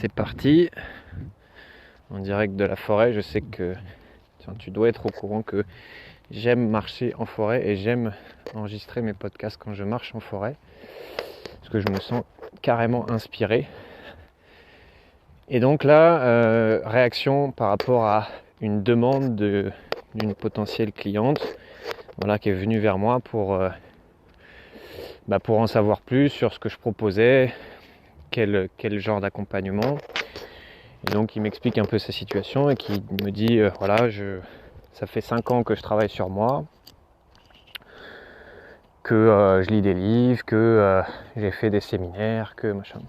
c'est parti. En direct de la forêt, je sais que tu dois être au courant que j'aime marcher en forêt et j'aime enregistrer mes podcasts quand je marche en forêt. Parce que je me sens carrément inspiré. Et donc là, réaction par rapport à une demande d'une potentielle cliente qui est venue vers moi pour en savoir plus sur ce que je proposais, quel genre d'accompagnement. Et donc il m'explique un peu sa situation et qui me dit ça fait 5 ans que je travaille sur moi, que je lis des livres, que j'ai fait des séminaires, que machin.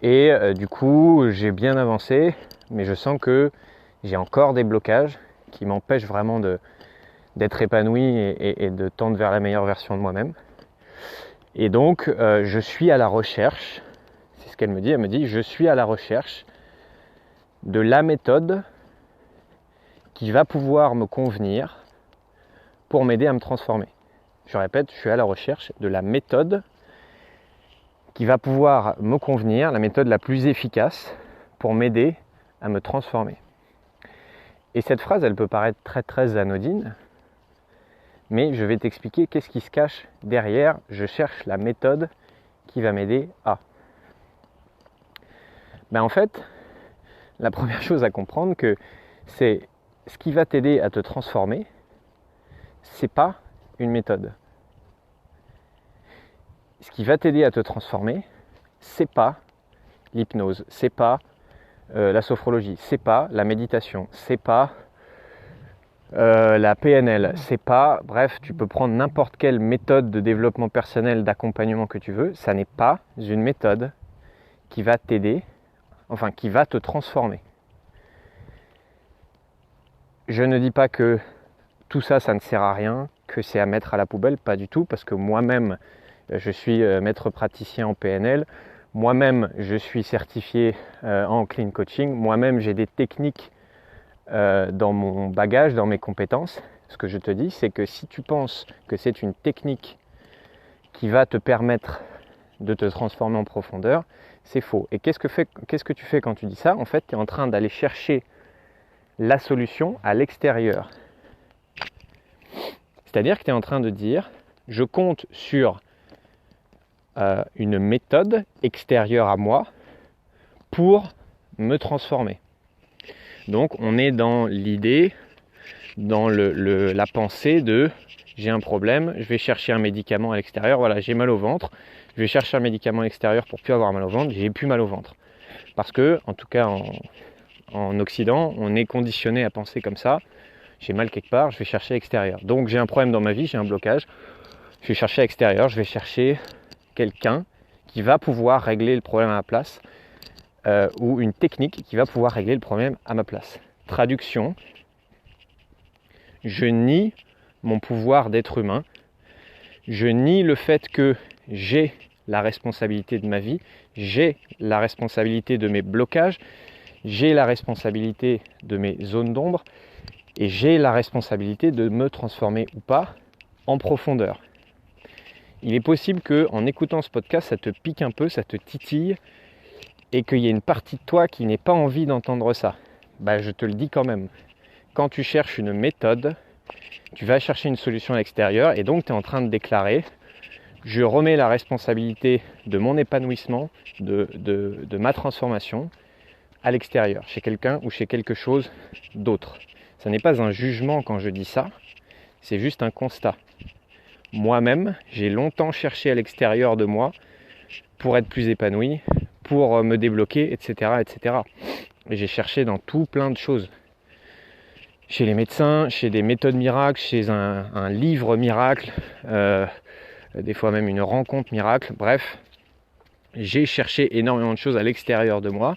Et du coup j'ai bien avancé, mais je sens que j'ai encore des blocages qui m'empêchent vraiment d'être épanoui et de tendre vers la meilleure version de moi-même. Et donc je suis à la recherche, c'est ce qu'elle me dit, elle me dit je suis à la recherche de la méthode qui va pouvoir me convenir pour m'aider à me transformer. Je répète, je suis à la recherche de la méthode qui va pouvoir me convenir, la méthode la plus efficace pour m'aider à me transformer. Et cette phrase, elle peut paraître très très anodine, mais je vais t'expliquer qu'est-ce qui se cache derrière. Je cherche la méthode qui va m'aider à. En fait, la première chose à comprendre, que c'est ce qui va t'aider à te transformer, c'est pas une méthode. Ce qui va t'aider à te transformer, c'est pas l'hypnose, c'est pas la sophrologie, c'est pas la méditation, c'est pas la PNL, c'est pas, bref, tu peux prendre n'importe quelle méthode de développement personnel, d'accompagnement que tu veux, ça n'est pas une méthode qui va t'aider, qui va te transformer. Je ne dis pas que tout ça, ça ne sert à rien, que c'est à mettre à la poubelle, pas du tout, parce que moi-même, je suis maître praticien en PNL, moi-même, je suis certifié en clean coaching, moi-même, j'ai des techniques dans mon bagage, dans mes compétences. Ce que je te dis, c'est que si tu penses que c'est une technique qui va te permettre de te transformer en profondeur, c'est faux. Et qu'est-ce que tu fais quand tu dis ça ? En fait, tu es en train d'aller chercher la solution à l'extérieur. C'est-à-dire que tu es en train de dire, je compte sur une méthode extérieure à moi pour me transformer. Donc on est dans l'idée, dans la pensée de j'ai un problème, je vais chercher un médicament à l'extérieur, voilà, j'ai mal au ventre, je vais chercher un médicament à l'extérieur pour plus avoir mal au ventre, j'ai plus mal au ventre. Parce que, en tout cas en Occident, on est conditionné à penser comme ça, j'ai mal quelque part, je vais chercher à l'extérieur. Donc j'ai un problème dans ma vie, j'ai un blocage, je vais chercher à l'extérieur, je vais chercher quelqu'un qui va pouvoir régler le problème à ma place, ou une technique qui va pouvoir régler le problème à ma place. Traduction, je nie mon pouvoir d'être humain, je nie le fait que j'ai la responsabilité de ma vie, j'ai la responsabilité de mes blocages, j'ai la responsabilité de mes zones d'ombre et j'ai la responsabilité de me transformer ou pas en profondeur. Il est possible qu'en écoutant ce podcast, ça te pique un peu, ça te titille et qu'il y ait une partie de toi qui n'ait pas envie d'entendre ça. Je te le dis quand même. Quand tu cherches une méthode, tu vas chercher une solution à l'extérieur et donc tu es en train de déclarer je remets la responsabilité de mon épanouissement, de ma transformation à l'extérieur, chez quelqu'un ou chez quelque chose d'autre. Ça n'est pas un jugement quand je dis ça, c'est juste un constat. Moi-même, j'ai longtemps cherché à l'extérieur de moi pour être plus épanoui, pour me débloquer, etc. etc. Et j'ai cherché dans tout plein de choses. Chez les médecins, chez des méthodes miracles, chez un livre miracle, des fois même une rencontre miracle. Bref, j'ai cherché énormément de choses à l'extérieur de moi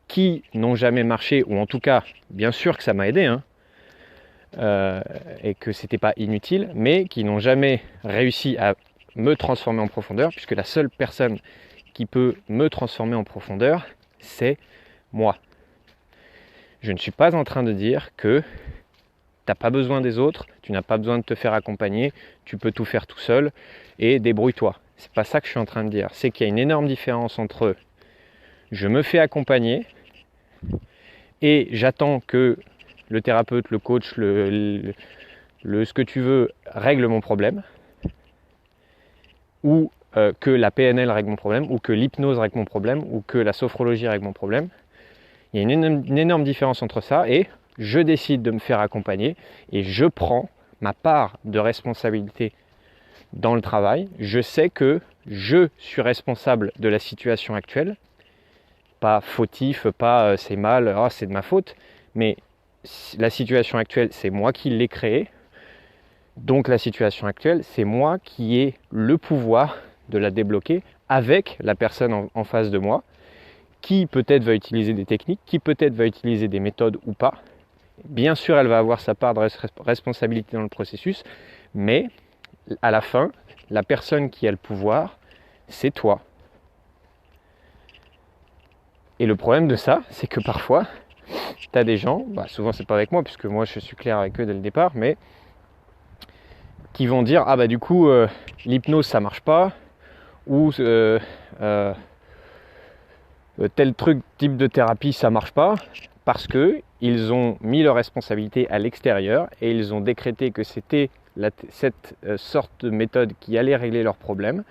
qui n'ont jamais marché, ou en tout cas, bien sûr que ça m'a aidé, et que c'était pas inutile, mais qui n'ont jamais réussi à me transformer en profondeur, puisque la seule personne qui peut me transformer en profondeur, c'est moi. Je ne suis pas en train de dire que tu n'as pas besoin des autres, tu n'as pas besoin de te faire accompagner, tu peux tout faire tout seul et débrouille-toi. C'est pas ça que je suis en train de dire. C'est qu'il y a une énorme différence entre je me fais accompagner et j'attends que le thérapeute, le coach, ce que tu veux règle mon problème, ou que la PNL règle mon problème, ou que l'hypnose règle mon problème, ou que la sophrologie règle mon problème. Il y a une énorme différence entre ça et je décide de me faire accompagner et je prends ma part de responsabilité dans le travail. Je sais que je suis responsable de la situation actuelle, pas fautif, pas c'est mal, c'est de ma faute, mais la situation actuelle, c'est moi qui l'ai créée. Donc la situation actuelle, c'est moi qui ai le pouvoir de la débloquer avec la personne en face de moi, qui peut-être va utiliser des techniques, qui peut-être va utiliser des méthodes ou pas. Bien sûr, elle va avoir sa part de responsabilité dans le processus, mais à la fin, la personne qui a le pouvoir, c'est toi. Et le problème de ça, c'est que parfois, tu as des gens, souvent c'est pas avec moi, puisque moi je suis clair avec eux dès le départ, mais qui vont dire, du coup, l'hypnose ça marche pas, ou tel type de thérapie ça marche pas, parce qu'ils ont mis leur responsabilité à l'extérieur et ils ont décrété que c'était cette sorte de méthode qui allait régler leurs problèmes.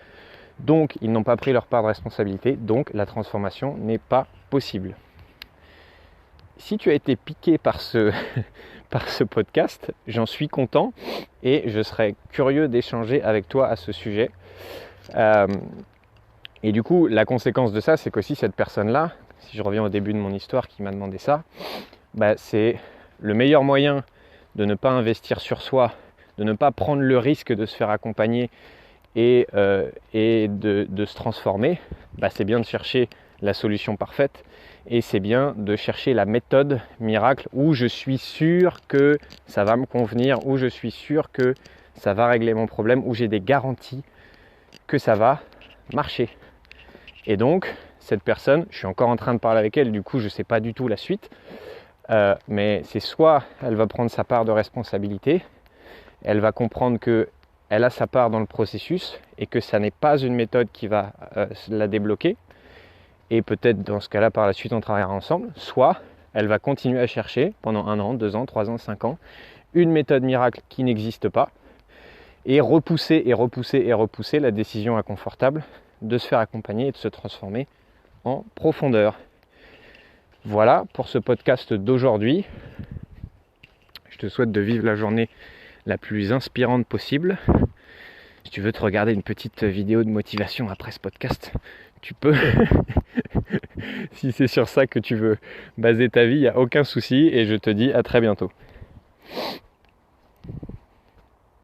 Donc ils n'ont pas pris leur part de responsabilité, donc la transformation n'est pas possible. Si tu as été piqué par ce podcast, j'en suis content et je serais curieux d'échanger avec toi à ce sujet. Et du coup, la conséquence de ça, c'est qu'aussi cette personne-là, si je reviens au début de mon histoire qui m'a demandé ça, c'est le meilleur moyen de ne pas investir sur soi, de ne pas prendre le risque de se faire accompagner et de se transformer, c'est bien de chercher la solution parfaite et c'est bien de chercher la méthode miracle où je suis sûr que ça va me convenir, où je suis sûr que ça va régler mon problème, où j'ai des garanties que ça va marcher. Et donc, cette personne, je suis encore en train de parler avec elle, du coup je ne sais pas du tout la suite, mais c'est soit elle va prendre sa part de responsabilité, elle va comprendre qu'elle a sa part dans le processus et que ça n'est pas une méthode qui va la débloquer, et peut-être dans ce cas-là par la suite on travaillera ensemble, soit elle va continuer à chercher pendant 1 an, 2 ans, 3 ans, 5 ans, une méthode miracle qui n'existe pas, et repousser la décision inconfortable de se faire accompagner et de se transformer en profondeur. Voilà pour ce podcast d'aujourd'hui. Je te souhaite de vivre la journée la plus inspirante possible. Si tu veux te regarder une petite vidéo de motivation après ce podcast, tu peux. Si c'est sur ça que tu veux baser ta vie, il n'y a aucun souci et je te dis à très bientôt.